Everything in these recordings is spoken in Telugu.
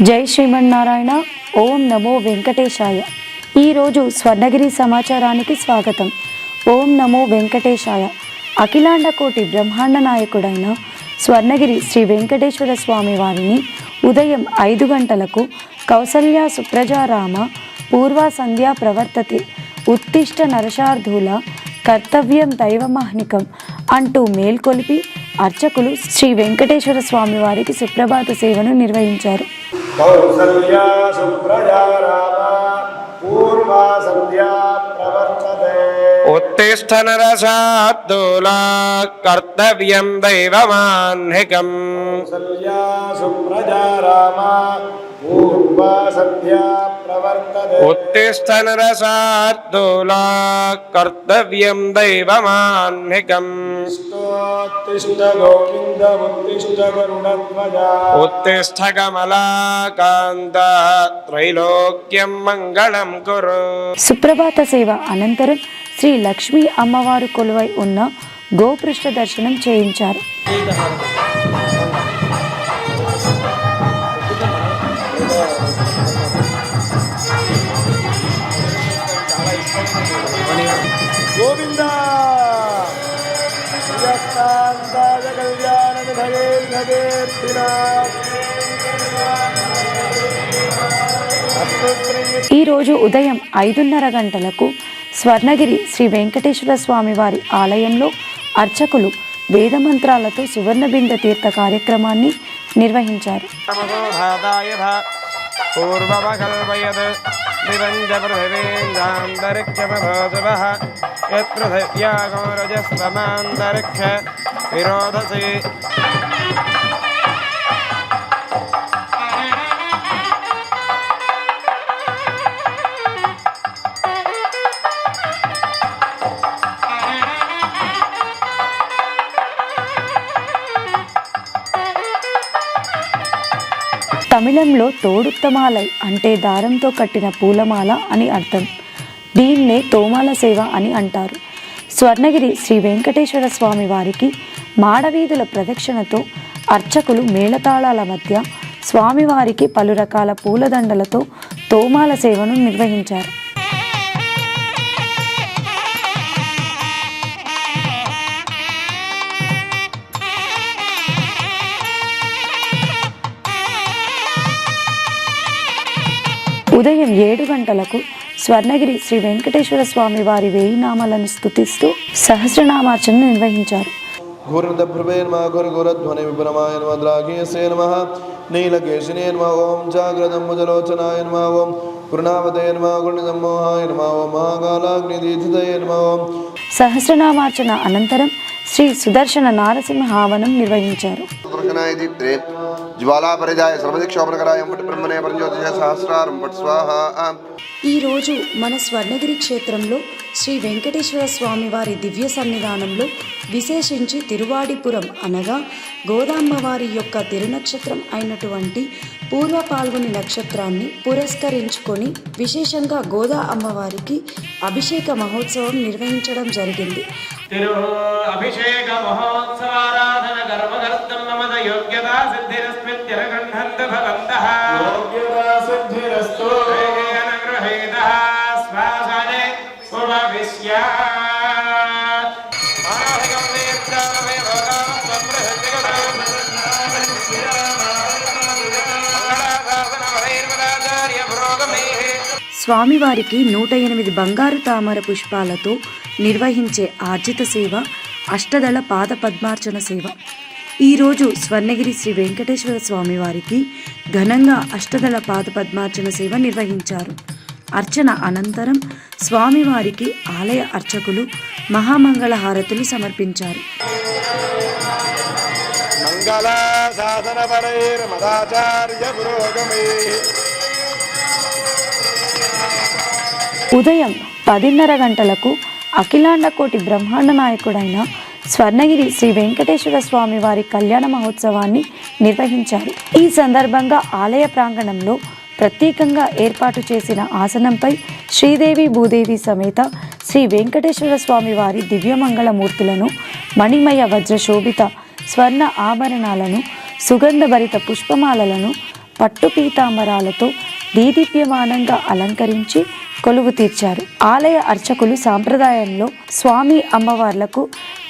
జై శ్రీమన్నారాయణ. ఓం నమో వెంకటేశాయ. ఈరోజు స్వర్ణగిరి సమాచారానికి స్వాగతం. ఓం నమో వెంకటేశాయ. అఖిలాండ కోటి బ్రహ్మాండ నాయకుడైన స్వర్ణగిరి శ్రీ వెంకటేశ్వర స్వామి వారిని ఉదయం 5 గంటలకు కౌసల్య సుప్రజారామ పూర్వ సంధ్యా ప్రవర్తతే ఉత్తిష్ట నరశార్ధూల కర్తవ్యం దైవమాహ్నికం అంటూ మేల్కొలిపి అర్చకులు శ్రీ వెంకటేశ్వర స్వామి వారికి సుప్రభాత సేవను నిర్వహించారు. కౌసల్యా సుప్రజారామ పూర్వ సంధ్యా ప్రవర్తతే ఉత్తిష్ట నరశార్ధూల కర్తవ్యం దైవమాహ్నికం. కౌసల్యా సుప్రజారామ పూర్వ సంధ్యా ప్రవర్తతే ఉత్తిష్ట నరశార్ధూల కర్తవ్యం దైవమాహ్నికం. ఉత్తిష్ట గోవింద ఉత్తిష్ట గరుడధ్వజ ఉత్తిష్ట కమలాకాంత త్రైలోక్యం మంగళం కురు. సుప్రభాత సేవ అనంతరం శ్రీ లక్ష్మీ అమ్మవారు కొలువై ఉన్న గోపృష్ఠ దర్శనం చేయించారు. గోవింద కళ్యాణ ఈరోజు ఉదయం 5:30 గంటలకు స్వర్ణగిరి శ్రీ వెంకటేశ్వర స్వామి వారి ఆలయంలో అర్చకులు వేదమంత్రాలతో సువర్ణబింద తీర్థ కార్యక్రమాన్ని నిర్వహించారు. తమిళంలో తోడుత్తమాలై అంటే దారంతో కట్టిన పూలమాల అని అర్థం. దీన్నే తోమాల సేవ అని అంటారు. స్వర్ణగిరి శ్రీ వెంకటేశ్వర స్వామి వారికి మాడవీధుల ప్రదక్షిణతో అర్చకులు మేళతాళాల మధ్య స్వామివారికి పలు రకాల పూలదండలతో తోమాల సేవను నిర్వహించారు. ఉదయం 7 గంటలకు స్వర్ణగిరి శ్రీ వెంకటేశ్వర స్వామి వారి 1000 నామాలను స్తుతిస్తూ సహస్రనామార్చన నిర్వహించారు. గురుధ్వని విపురమాయ నమః ద్రాఘీయసే నమః నీలకేశినే నమః ఓం జాగ్రత్తముజలోచనాయ నమః ఓం గురునామతే నమః గురునిసమ్మోహాయ నమః ఓం మహాకాలాగ్నిదీధితయే నమః ఓం. సహస్రనామార్చన అనంతరం శ్రీ సుదర్శన నారసింహావనం నిర్వహించారు. ఈరోజు మన స్వర్ణగిరి క్షేత్రంలో శ్రీ వెంకటేశ్వర స్వామి వారి దివ్య సన్నిధానంలో విశేషించి తిరువాడిపురం అనగా గోదామ్మవారి యొక్క తిరునక్షత్రం అయినటువంటి పూర్వ పాల్గొని నక్షత్రాన్ని పురస్కరించుకొని విశేషంగా గోదా అమ్మవారికి అభిషేక మహోత్సవం నిర్వహించడం జరిగింది. అభిషేక మహోత్సవారాధన గర్భగర్తం మమద యోగ్యతా సిద్ధిరస్మిత్యరగంధంత భవంతః యోగ్యతా సిద్ధిరస్తు అనుగ్రహేతః స్వాసనే ఉపవిశ్య స్వామివారికి 108 బంగారు తామర పుష్పాలతో నిర్వహించే ఆర్జిత సేవ అష్టదళ పాద పద్మార్చన సేవ. ఈరోజు స్వర్ణగిరి శ్రీ వెంకటేశ్వర స్వామి వారికి ఘనంగా అష్టదళ పాద పద్మార్చన సేవ నిర్వహించారు. అర్చన అనంతరం స్వామివారికి ఆలయ అర్చకులు మహామంగళ హారతులు సమర్పించారు. ఉదయం 10:30 గంటలకు అఖిలాండ కోటి బ్రహ్మాండ నాయకుడైన స్వర్ణగిరి శ్రీ వెంకటేశ్వర స్వామి వారి కళ్యాణ మహోత్సవాన్ని నిర్వహించారు. ఈ సందర్భంగా ఆలయ ప్రాంగణంలో ప్రత్యేకంగా ఏర్పాటు చేసిన ఆసనంపై శ్రీదేవి భూదేవి సమేత శ్రీ వెంకటేశ్వర స్వామి వారి దివ్యమంగళమూర్తులను మణిమయ వజ్రశోభిత స్వర్ణ ఆభరణాలను సుగంధభరిత పుష్పమాలలను పట్టు పీతాంబరాలతో దీదీప్యమానంగా అలంకరించి కొలువు తీర్చారు. ఆలయ అర్చకులు సాంప్రదాయంలో స్వామి అమ్మవార్లకు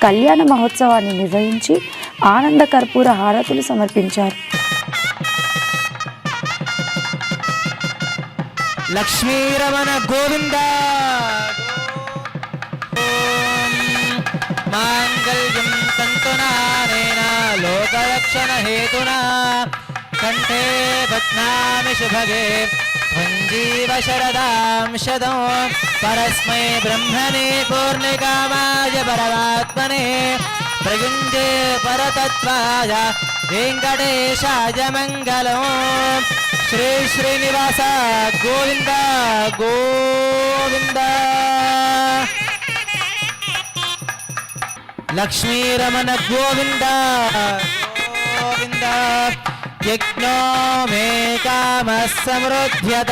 కళ్యాణ మహోత్సవాన్ని నిర్వహించి ఆనంద కర్పూర హారతులు సమర్పించారు. లక్ష్మీరమణ గోవింద మాంగళ్యం తంతునానేన లోకరక్షణ హేతునా కంఠే బధ్నామి శుభగే త్వంజీవ శరదాం శతం పరస్మై బ్రహ్మణే పూర్ణికామాయ పరమాత్మనే ప్రయుంజే పరతత్వాయ వెంకటేశాయ మంగళం. శ్రీ శ్రీనివాస గోవింద గోవింద. లక్ష్మీరమణ గోవింద గోవింద. యజ్ఞో మే కామ సమృద్ధ్యత.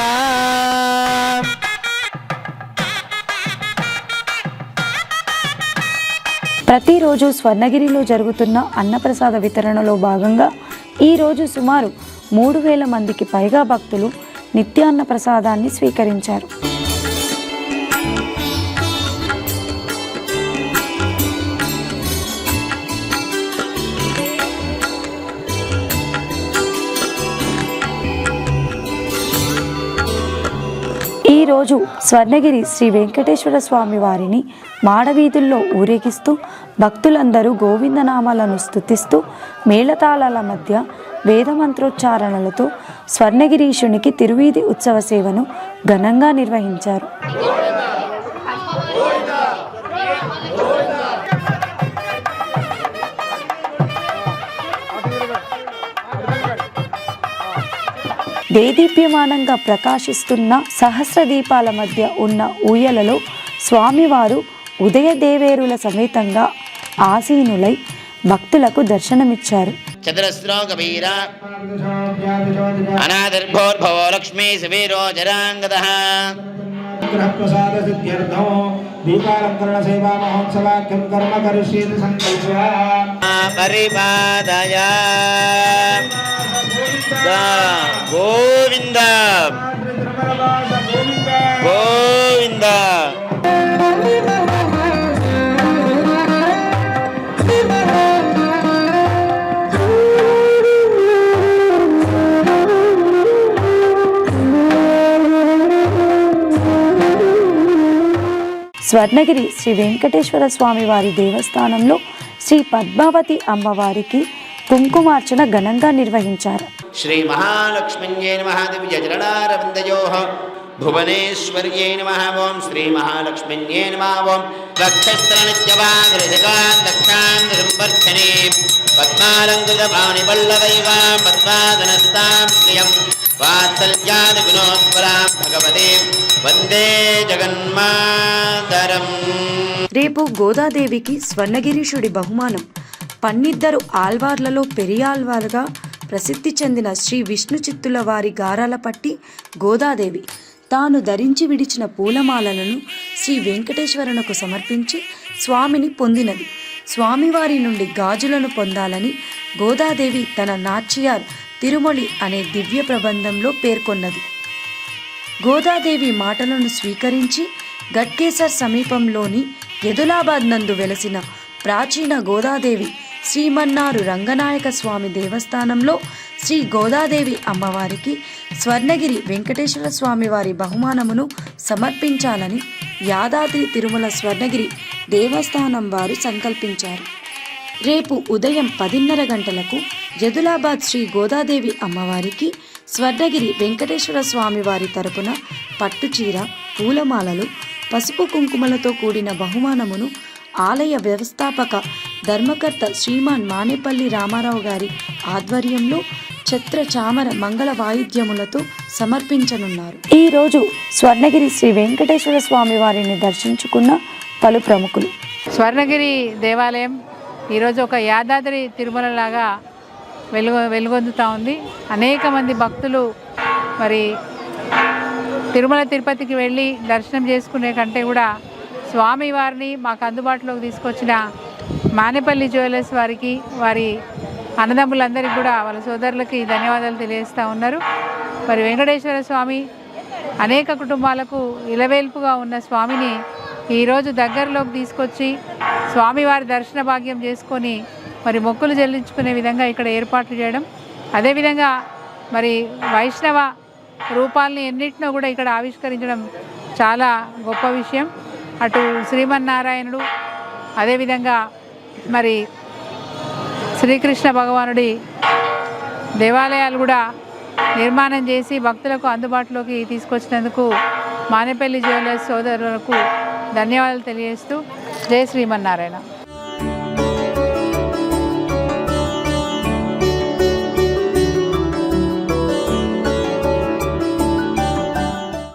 ప్రతిరోజు స్వర్ణగిరిలో జరుగుతున్న అన్నప్రసాద వితరణలో భాగంగా ఈరోజు సుమారు 3,000 మందికి పైగా భక్తులు నిత్యాన్న ప్రసాదాన్ని స్వీకరించారు. ఈరోజు స్వర్ణగిరి శ్రీ వెంకటేశ్వర స్వామి వారిని మాడవీధుల్లో ఊరేగిస్తూ భక్తులందరూ గోవిందనామాలను స్తుతిస్తూ మేళతాళాల మధ్య వేదమంత్రోచ్చారణలతో స్వర్ణగిరీశునికి తిరువీధి ఉత్సవ సేవను ఘనంగా నిర్వహించారు. దేదీప్యమానంగా ప్రకాశిస్తున్న సహస్ర దీపాల మధ్య ఉన్న ఊయలలో స్వామివారు ఉదయదేవేరుల సమేతంగా ఆసీనులై భక్తులకు దర్శనమిచ్చారు. చతురస్రో కబీర అనాదిర్భోర్భవో లక్ష్మీ శివీరో జరాంగదః. ప్రసాద సిద్ధ్యర్థం దీపాలంకరణ సేవా మహోత్సవాఖ్యం కర్మ కరిష్యేతి సంకల్ప్య పరిపాదయ గోవింద గోవింద. స్వర్ణగిరి శ్రీ వెంకటేశ్వర స్వామి వారి దేవస్థానంలో శ్రీ పద్మావతి అమ్మవారికి కుంకుమార్చన ఘనంగా నిర్వహించారు. శ్రీ మహాలక్ష్మణ్యై నమః దివ్యచరణారవిందయోః భువనేశ్వర్యై నమః. ఓం శ్రీ మహాలక్ష్మణ్యై నమః. ఓం రక్షస్త్రనిత్యవాగ్రజగాందక్షాంతరంబర్ధనే పద్మాలంకృతపాణిపల్లవైవాం పద్మాదనస్తాం శ్రియం వాత్సల్యాది గుణోత్పరాం భగవతే వందే జగన్మాతరం. రేపు గోదాదేవికి స్వర్ణగిరీశుడి బహుమానం పన్నిద్దరు ఆల్వార్లలో పెరియాల్వార్గా ప్రసిద్ధి చెందిన శ్రీ విష్ణు చిత్తుల వారి గారాల పట్టి గోదాదేవి తాను ధరించి విడిచిన పూలమాలలను శ్రీ వెంకటేశ్వరునకు సమర్పించి స్వామిని పొందినది. స్వామివారి నుండి గాజులను పొందాలని గోదాదేవి తన నాచ్యార్ తిరుమొళి అనే దివ్య ప్రబంధంలో పేర్కొన్నది. గోదాదేవి మాటలను స్వీకరించి గట్కేసర్ సమీపంలోని యదులాబాద్ నందు వెలసిన ప్రాచీన గోదాదేవి శ్రీమన్నారు రంగనాయక స్వామి దేవస్థానంలో శ్రీ గోదాదేవి అమ్మవారికి స్వర్ణగిరి వెంకటేశ్వర స్వామి వారి బహుమానమును సమర్పించాలని యాదాద్రి తిరుమల స్వర్ణగిరి దేవస్థానం వారు సంకల్పించారు. రేపు ఉదయం 10:30 గంటలకు యదులాబాద్ శ్రీ గోదాదేవి అమ్మవారికి స్వర్ణగిరి వెంకటేశ్వర స్వామి వారి తరపున పట్టుచీర, పూలమాలలు, పసుపు కుంకుమలతో కూడిన బహుమానమును ఆలయ వ్యవస్థాపక ధర్మకర్త శ్రీమాన్ మానేపల్లి రామారావు గారి ఆధ్వర్యంలో ఛత్ర చామర మంగళ వాయిద్యములతో సమర్పించనున్నారు. ఈరోజు స్వర్ణగిరి శ్రీ వెంకటేశ్వర స్వామి వారిని దర్శించుకున్న పలు ప్రముఖులు. స్వర్ణగిరి దేవాలయం ఈరోజు ఒక యాదాద్రి తిరుమల లాగా వెలుగొందుతూ ఉంది. అనేక మంది భక్తులు మరి తిరుమల తిరుపతికి వెళ్ళి దర్శనం చేసుకునే కంటే కూడా స్వామివారిని మాకు అందుబాటులోకి తీసుకొచ్చిన మానేపల్లి జ్యువెలర్స్ వారికి, వారి అన్నదమ్ములందరికీ కూడా వాళ్ళ సోదరులకి ధన్యవాదాలు తెలియజేస్తూ ఉన్నారు. మరి వెంకటేశ్వర స్వామి అనేక కుటుంబాలకు ఇలవేల్పుగా ఉన్న స్వామిని ఈరోజు దగ్గరలోకి తీసుకొచ్చి స్వామివారి దర్శన భాగ్యం చేసుకొని మరి మొక్కులు చెల్లించుకునే విధంగా ఇక్కడ ఏర్పాట్లు చేయడం, అదేవిధంగా మరి వైష్ణవ రూపాలని ఎన్నిటినో కూడా ఇక్కడ ఆవిష్కరించడం చాలా గొప్ప విషయం. అటు శ్రీమన్నారాయణుడు, అదేవిధంగా మరి శ్రీకృష్ణ భగవానుడి దేవాలయాలు కూడా నిర్మాణం చేసి భక్తులకు అందుబాటులోకి తీసుకొచ్చినందుకు మానేపల్లి జ్యువెలర్స్ సోదరులకు ధన్యవాదాలు తెలియజేస్తూ జై శ్రీమన్నారాయణ.